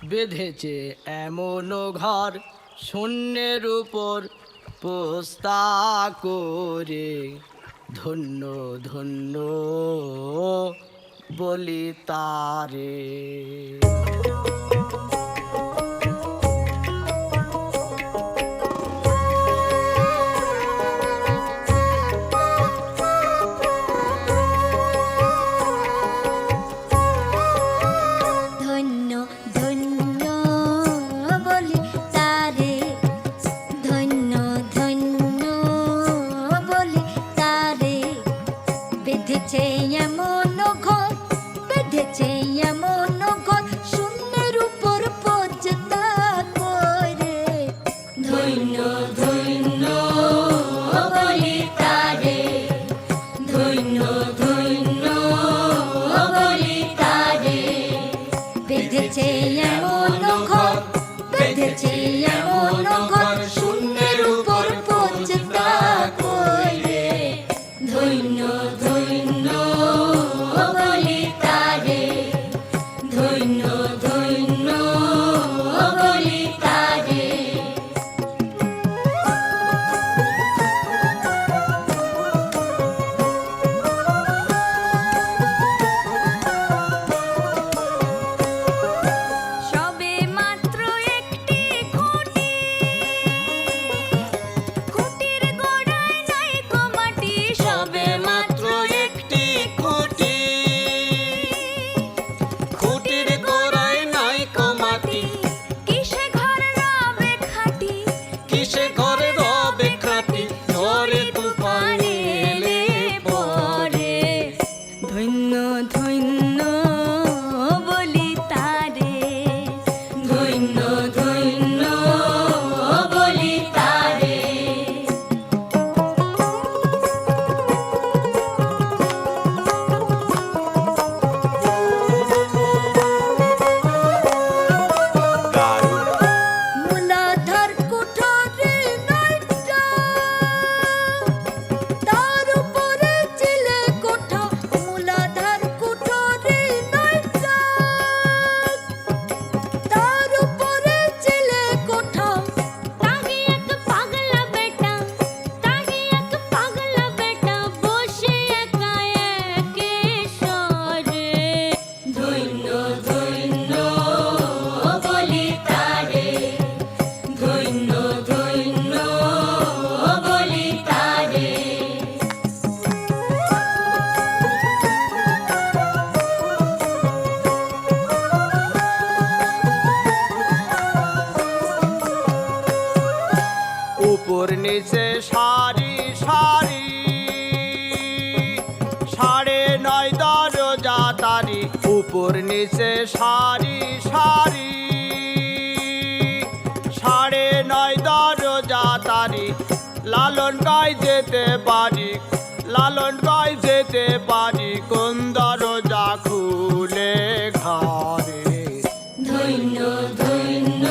বেঁধেছে এমনও ঘর শূন্যের উপর পোস্তা করে। ধন্য ধন্য বলি তারে। ধন্য ধন্য বলি তারে, ধন্য ধন্য বলি তারে। বেঁধেছে এমন ঘর, বেঁধেছে এমন ঘর শূন্যের উপর পোস্তা করে। ধন্য ধন্য বলি তারে, ধন্য ধন্য বলি তারে। বেঁধেছে এমন ঘর, বেঁধেছে এমন ঘর শূন্যের উপর পোস্তা করে। ধন্য ধন্য বলি তারে, ধন্য ধন্য বলি তারে। সবে মাত্র একটি খুঁটি, খুঁটির গোড়ায় নাই কো মাটি। সবে মাত্র একটি খুঁটি, খুঁটির গোড়ায় নাই কো মাটি। কিসে ঘর রবে খাঁটি, কিসে ঘরে রবে খাঁটি, ঝড়ে তুফানে এলে পরে। ধন্য ধন্য বলি তারে, ধন্য ধন্য বলি তারে। মূলাধার কুঠরি নয়টা, তার উপরে চিলে কোঠা। মূলাধার কুঠরি নয়টা, তার উপরে চিলে কোঠা। তাহি এক পাগলা বেটা, তাহি এক পাগলা বেটা বসে একা একে সরে। ধন্য ধন্য বলি তারে, ধন্য ধন্য বলি তারে। উপর নিচে সারি সারি, 9.5 দরজা তারি। উপর নিচে সারি সারি, 9.5 দরজা তারি। লালন গাই যেতে পারি, লালন গাই যেতে পারি, কোন দরজা খুলে ঘরে। ধন্য ধন্য